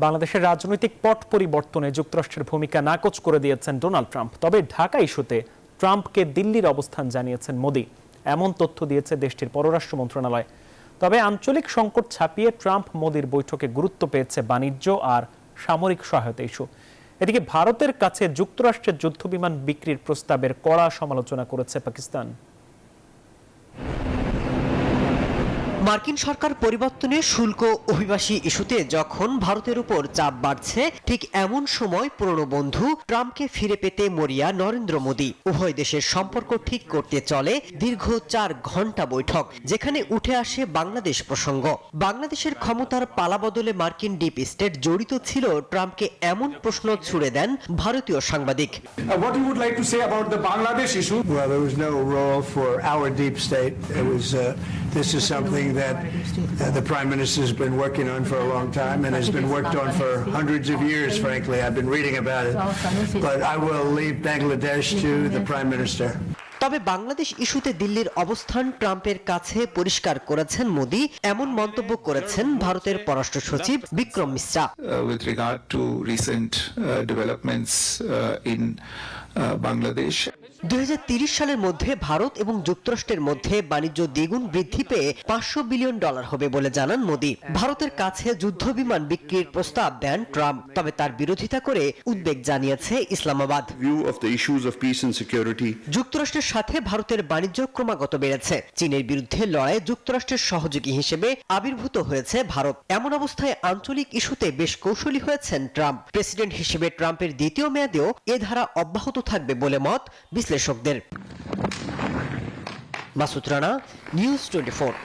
বাংলাদেশের রাজনৈতিক পট পরিবর্তনে যুক্তরাষ্ট্রের ভূমিকা নাকচ করে দিয়েছেন ডোনাল্ড ট্রাম্প। তবে ঢাকা ইস্যুতে ট্রাম্পকে দিল্লির অবস্থান জানিয়েছেন মোদি, এমন তথ্য দিয়েছে দেশটির পররাষ্ট্র মন্ত্রণালয়। তবে আঞ্চলিক সংকট ছাপিয়ে ট্রাম্প মোদির বৈঠকে গুরুত্ব পেয়েছে বাণিজ্য আর সামরিক সহায়তা ইস্যু। এদিকে ভারতের কাছে যুক্তরাষ্ট্রের যুদ্ধবিমান বিক্রির প্রস্তাবের কড়া সমালোচনা করেছে পাকিস্তান। মার্কিন সরকার পরিবর্তনে শুল্ক অভিবাসী ইস্যুতে যখন ভারতের উপর চাপ বাড়ছে, ঠিক এমন সময় পুরনো বন্ধু ট্রাম্পকে ফিরে পেতে মরিয়া নরেন্দ্র মোদি। উভয় দেশের সম্পর্ক ঠিক করতে চলে দীর্ঘ 4 ঘন্টা বৈঠক, যেখানে উঠে আসে বাংলাদেশ প্রসঙ্গ। বাংলাদেশের ক্ষমতার পালাবদলে মার্কিন ডিপ স্টেট জড়িত ছিল, ট্রাম্পকে এমন প্রশ্ন ছুড়ে দেন ভারতীয় সাংবাদিক। What you would like to say about the Bangladesh issue? Well, there was no role for our deep state. It was this is something that the Prime Minister has been working on for a long time and has been worked on for hundreds of years, frankly. I've been reading about it. But I will leave Bangladesh to the Prime Minister. তবে বাংলাদেশ ইস্যুতে দিল্লির অবস্থান ট্রাম্পের কাছে পরিষ্কার করেছেন মোদি, এমন মন্তব্য করেছেন ভারতের পররাষ্ট্র সচিব Vikram Mishra. With regard to recent developments in Bangladesh. 2030 সালের মধ্যে ভারত এবং যুক্তরাষ্ট্রের মধ্যে বাণিজ্য দ্বিগুণ বৃদ্ধি পেয়ে $500 বিলিয়ন হবে বলে জানান মোদি। ভারতের কাছে যুদ্ধবিমান বিক্রির প্রস্তাব দেন ট্রাম্প, তবে তার বিরোধিতা করে উদ্বেগ জানিয়েছে ইসলামাবাদ। যুক্তরাষ্ট্রের সাথে ভারতের বাণিজ্য ক্রমাগত বেড়েছে। চীনের বিরুদ্ধে লড়াইয়ে যুক্তরাষ্ট্রের সহযোগী হিসেবে আবির্ভূত হয়েছে ভারত। এমন অবস্থায় আঞ্চলিক ইস্যুতে বেশ কৌশলী হয়েছেন ট্রাম্প। প্রেসিডেন্ট হিসেবে ট্রাম্পের দ্বিতীয় মেয়াদেও এ ধারা অব্যাহত থাকবে বলে মত বিশ্লেষকদের। মাসুদ রানা, নিউজ 24।